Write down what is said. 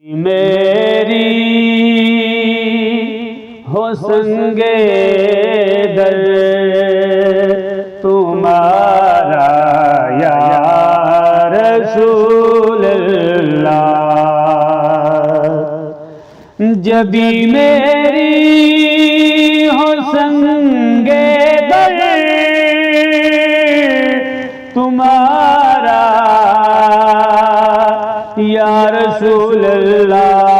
मेरी हो संगे दर तुम्हारा या रसूल अल्लाह। जबी मेरी हो संगे दर तुम्हारा या रसूल अल्लाह।